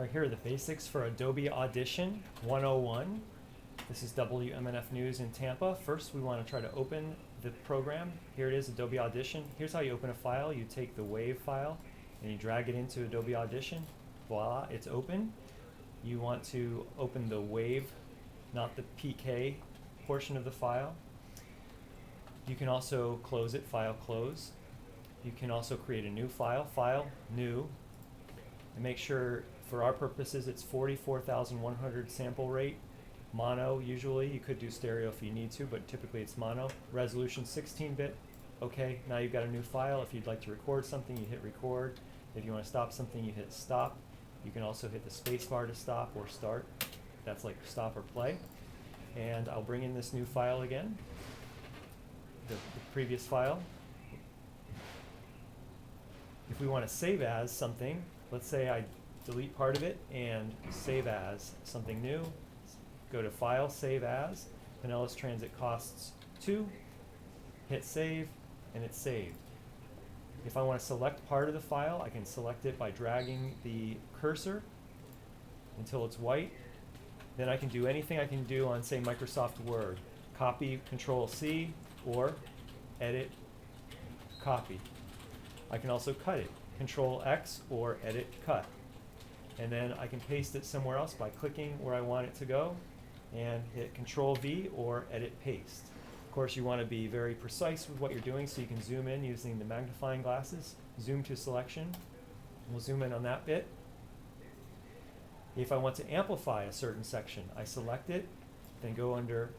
All right, here are the basics for Adobe Audition 101. This is WMNF News in Tampa. First, we want to try to open the program. Here it is, Adobe Audition. Here's how you open a file. You take the WAV file and you drag it into Adobe Audition. Voila, it's open. You want to open the WAV, not the PK portion of the file. You can also close it, File, Close. You can also create a new file, File, New, and make sure for our purposes it's 44,100 sample rate, mono usually. You could do stereo if you need to, but typically it's mono. Resolution 16-bit. Okay, now you've got a new file. If you'd like to record something, you hit record. If you want to stop something, you hit stop. You can also hit the space bar to stop or start. That's like stop or play. And I'll bring in this new file again, the previous file. If we want to save as something, let's say I delete part of it and save as something new. Go to File, Save As. Pinellas Transit costs 2. Hit Save, and it's saved. If I want to select part of the file, I can select it by dragging the cursor until it's white. Then I can do anything I can do on, say, Microsoft Word. Copy, Control-C, or Edit, Copy. I can also cut it. Control-X or Edit, Cut. And then I can paste it somewhere else by clicking where I want it to go and hit Control-V or Edit, Paste. Of course, you want to be very precise with what you're doing, so you can zoom in using the magnifying glasses. Zoom to selection. We'll zoom in on that bit. If I want to amplify a certain section, I select it, then go under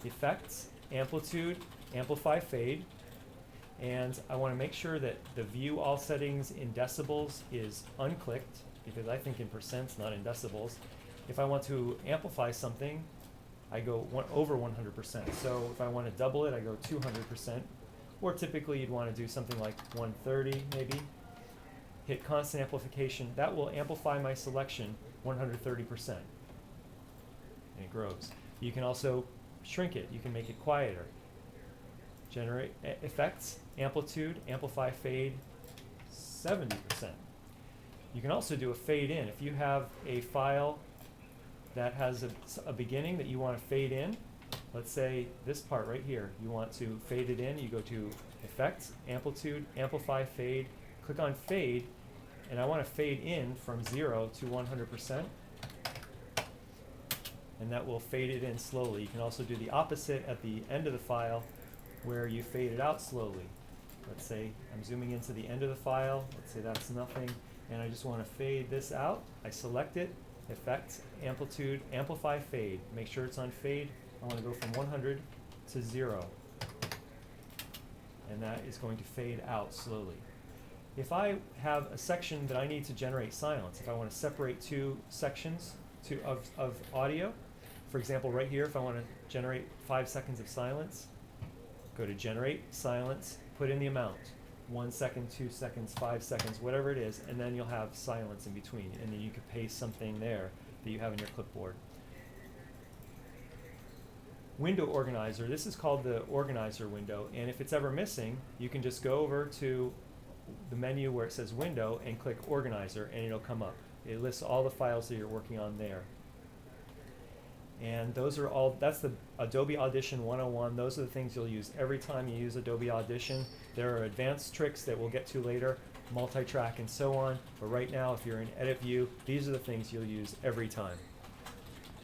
Effects, Amplitude, Amplify Fade, and I want to make sure that the View All Settings in decibels is unclicked, because I think in percents, not in decibels. If I want to amplify something, I go over 100%. So if I want to double it, I go 200%. Or typically you'd want to do something like 130 maybe. Hit constant amplification. That will amplify my selection 130%. And it grows. You can also shrink it. You can make it quieter. Generate effects, amplitude, amplify, fade, 70%. You can also do a fade in. If you have a file that has a beginning that you want to fade in, let's say this part right here, you want to fade it in, you go to Effects, Amplitude, Amplify, Fade, click on Fade, and I want to fade in from 0 to 100%, and that will fade it in slowly. You can also do the opposite at the end of the file where you fade it out slowly. Let's say I'm zooming into the end of the file, let's say that's nothing, and I just want to fade this out. I select it, Effects, Amplitude, Amplify, Fade. Make sure it's on fade. I want to go from 100 to 0. And that is going to fade out slowly. If I have a section that I need to generate silence, if I want to separate two sections of audio, for example, right here, if I want to generate 5 seconds of silence, go to Generate Silence, put in the amount. 1 second, 2 seconds, 5 seconds, whatever it is, and then you'll have silence in between, and then you could paste something there that you have in your clipboard. Window organizer, this is called the organizer window, and if it's ever missing, you can just go over to the menu where it says window and click organizer, and it'll come up. It lists all the files that you're working on there. And those are all, that's the Adobe Audition 101. Those are the things you'll use every time you use Adobe Audition. There are advanced tricks that we'll get to later, multi-track and so on. But right now, if you're in Edit View, these are the things you'll use every time.